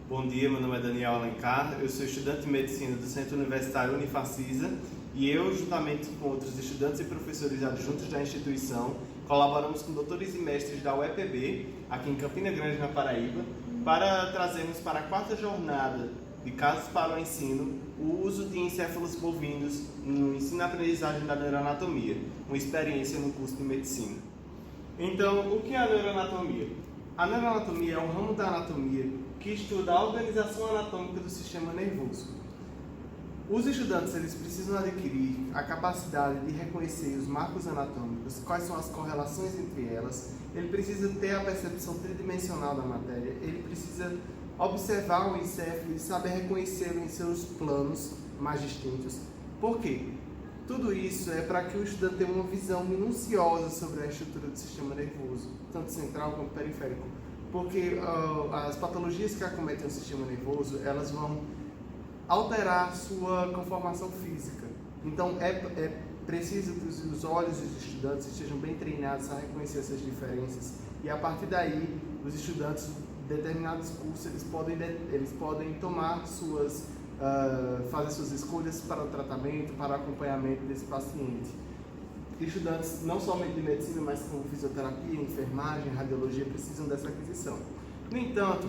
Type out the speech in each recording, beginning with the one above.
Bom dia, meu nome é Daniel Alencar, eu sou estudante de Medicina do Centro Universitário Unifacisa e eu, juntamente com outros estudantes e professores adjuntos da instituição, colaboramos com doutores e mestres da UEPB, aqui em Campina Grande, na Paraíba, para trazermos para a quarta jornada de Casos para o Ensino o uso de encéfalos bovinos no ensino-aprendizagem da neuroanatomia, uma experiência no curso de Medicina. Então, o que é a neuroanatomia? A neuroanatomia é um ramo da anatomia que estuda a organização anatômica do sistema nervoso. Os estudantes eles precisam adquirir a capacidade de reconhecer os marcos anatômicos, quais são as correlações entre elas, ele precisa ter a percepção tridimensional da matéria, ele precisa observar o encéfalo e saber reconhecê-lo em seus planos mais distintos. Por quê? Tudo isso é para que o estudante tenha uma visão minuciosa sobre a estrutura do sistema nervoso, tanto central quanto periférico, porque as patologias que acometem o sistema nervoso, elas vão alterar sua conformação física. Então é preciso que os olhos dos estudantes estejam bem treinados a reconhecer essas diferenças e a partir daí os estudantes de determinados cursos eles podem tomar fazer suas escolhas para o tratamento, para o acompanhamento desse paciente. Estudantes não somente de medicina, mas como fisioterapia, enfermagem, radiologia precisam dessa aquisição. No entanto,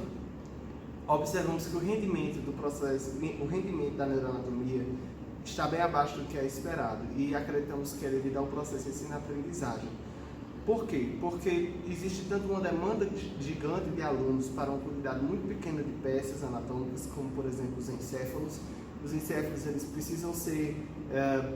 observamos que o rendimento do processo, o rendimento da neuroanatomia está bem abaixo do que é esperado e acreditamos que é devido ao processo de ensino-aprendizagem. Por quê? Porque existe tanto uma demanda gigante de alunos para uma quantidade muito pequena de peças anatômicas, como por exemplo os encéfalos. Os encéfalos eles precisam ser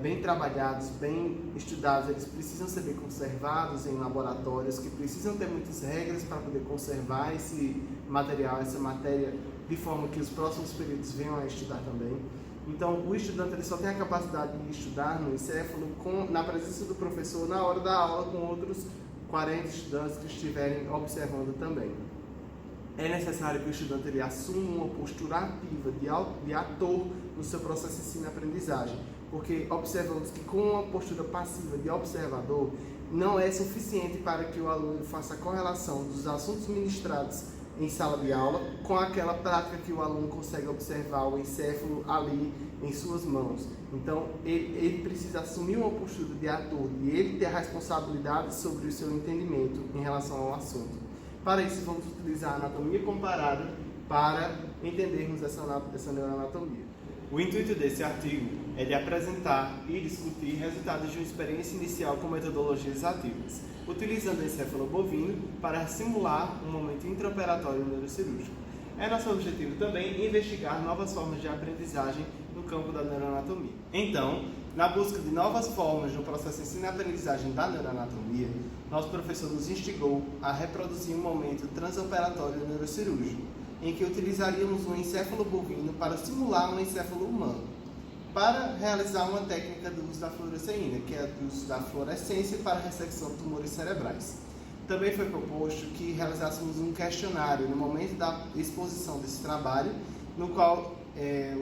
bem trabalhados, bem estudados, eles precisam ser bem conservados em laboratórios, que precisam ter muitas regras para poder conservar esse material, essa matéria, de forma que os próximos períodos venham a estudar também. Então, o estudante ele só tem a capacidade de estudar no encéfalo na presença do professor na hora da aula com outros 40 estudantes que estiverem observando também. É necessário que o estudante ele assuma uma postura ativa de ator no seu processo de ensino-aprendizagem, porque observamos que com uma postura passiva de observador não é suficiente para que o aluno faça a correlação dos assuntos ministrados em sala de aula com aquela prática que o aluno consegue observar o encéfalo ali em suas mãos. Então ele precisa assumir uma postura de ator e ele ter a responsabilidade sobre o seu entendimento em relação ao assunto. Para isso vamos utilizar a anatomia comparada para entendermos essa neuroanatomia. O intuito desse artigo é de apresentar e discutir resultados de uma experiência inicial com metodologias ativas, utilizando o encéfalo bovino para simular um momento intraoperatório neurocirúrgico. É nosso objetivo também investigar novas formas de aprendizagem no campo da neuroanatomia. Então, na busca de novas formas no processo de ensino-aprendizagem da neuroanatomia, nosso professor nos instigou a reproduzir um momento transoperatório neurocirúrgico, em que utilizaríamos um encéfalo bovino para simular um encéfalo humano, para realizar uma técnica do uso da fluoresceína, que é o uso da fluorescência para ressecção de tumores cerebrais. Também foi proposto que realizássemos um questionário no momento da exposição desse trabalho, no qual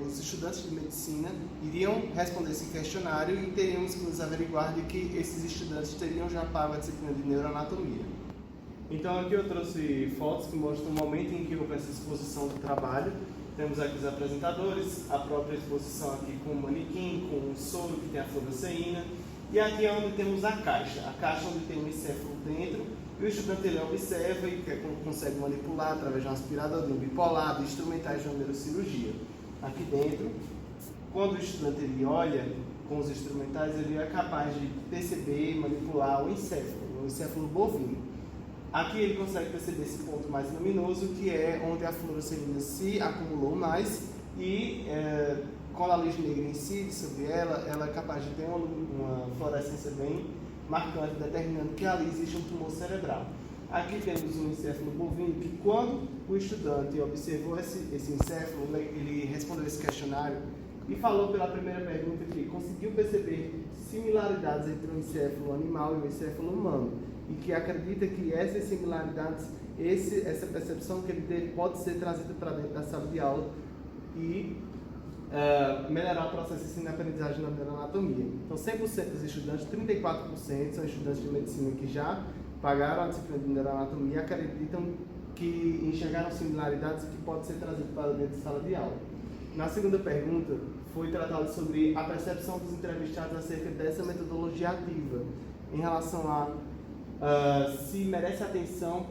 os estudantes de medicina iriam responder esse questionário e teríamos que nos averiguar de que esses estudantes teriam já pago a disciplina de neuroanatomia. Então aqui eu trouxe fotos que mostram o momento em que houve essa exposição do trabalho. Temos aqui os apresentadores, a própria exposição aqui com o manequim, com o soro que tem a fluoresceína. E aqui é onde temos a caixa onde tem um encéfalo dentro, e o estudante ele observa e consegue manipular através de um aspirador, de um bipolar, de instrumentais de uma neurocirurgia. Aqui dentro, quando o estudante ele olha com os instrumentais, ele é capaz de perceber e manipular o encéfalo bovino. Aqui ele consegue perceber esse ponto mais luminoso, que é onde a fluoresceína se acumulou mais e quando a luz negra incide sobre ela, ela é capaz de ter uma fluorescência bem marcante, determinando que ali existe um tumor cerebral. Aqui temos um encéfalo bovino que, quando o estudante observou esse encéfalo, ele respondeu esse questionário e falou pela primeira pergunta que conseguiu perceber similaridades entre o encéfalo animal e o encéfalo humano, e que acredita que essas similaridades, essa percepção que ele teve pode ser trazida para dentro da sala de aula e melhorar o processo de ensino-aprendizagem na neuroanatomia. Então, 100% dos estudantes, 34% são estudantes de medicina que já pagaram a disciplina de neuroanatomia e acreditam que enxergaram similaridades que pode ser trazido para dentro da sala de aula. Na segunda pergunta, foi tratado sobre a percepção dos entrevistados acerca dessa metodologia ativa, em relação a se merece atenção,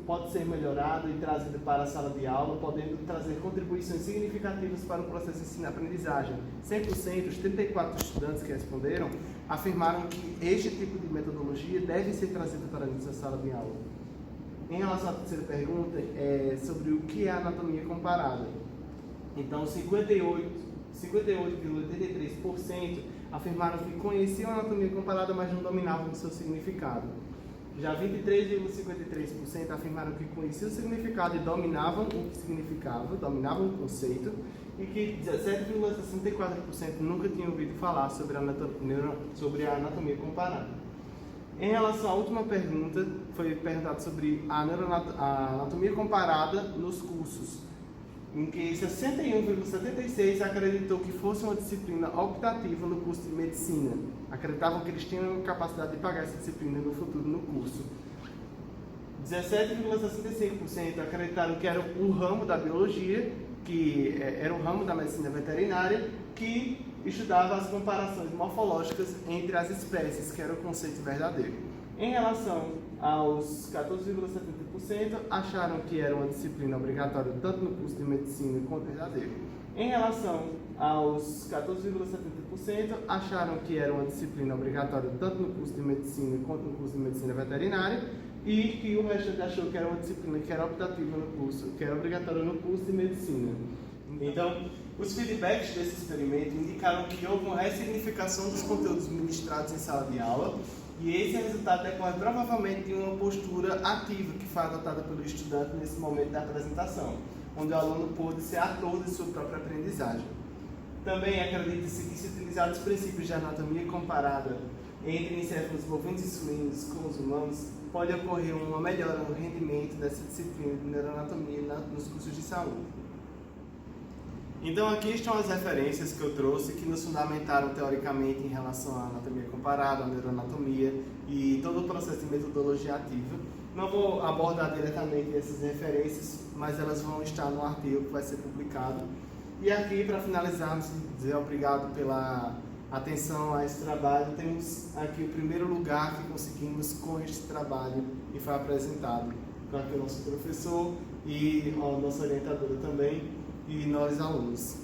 pode ser melhorado e trazido para a sala de aula, podendo trazer contribuições significativas para o processo de ensino-aprendizagem. 100%, os 34 estudantes que responderam, afirmaram que este tipo de metodologia deve ser trazido para dentro da sala de aula. Em relação à terceira pergunta, é sobre o que é anatomia comparada. Então, 58,83% afirmaram que conheciam a anatomia comparada, mas não dominavam o seu significado. Já 23,53% afirmaram que conheciam o significado e dominavam o que significava, dominavam o conceito, e que 17,64% nunca tinham ouvido falar sobre a anatomia comparada. Em relação à última pergunta, foi perguntado sobre a anatomia comparada nos cursos, em que 61,76% acreditou que fosse uma disciplina optativa no curso de medicina. Acreditavam que eles tinham capacidade de pagar essa disciplina no futuro no curso. 17,65% acreditaram que era um ramo da biologia, que era um ramo da medicina veterinária, que estudava as comparações morfológicas entre as espécies, que era o conceito verdadeiro. Em relação aos 14,70%, acharam que era uma disciplina obrigatória tanto no curso de medicina quanto verdadeiro. Em relação aos 14,70%, acharam que era uma disciplina obrigatória tanto no curso de medicina quanto no curso de medicina veterinária, e que o restante achou que era uma disciplina que era optativa no curso, que era obrigatória no curso de medicina. Então, os feedbacks desse experimento indicaram que houve uma ressignificação dos conteúdos ministrados em sala de aula, e esse resultado decorre provavelmente de uma postura ativa que foi adotada pelo estudante nesse momento da apresentação, onde o aluno pôde ser ator de sua própria aprendizagem. Também acredita-se que, se utilizados os princípios de anatomia comparada entre encéfalos bovinos e suínos com os humanos, pode ocorrer uma melhora no rendimento dessa disciplina de neuroanatomia nos cursos de saúde. Então aqui estão as referências que eu trouxe, que nos fundamentaram teoricamente em relação à anatomia comparada, à neuroanatomia e todo o processo de metodologia ativa. Não vou abordar diretamente essas referências, mas elas vão estar no artigo que vai ser publicado. E aqui, para finalizarmos, dizer obrigado pela atenção a esse trabalho. Temos aqui o primeiro lugar que conseguimos com este trabalho e foi apresentado com aqui o nosso professor e a nossa orientadora também, e nós alunos.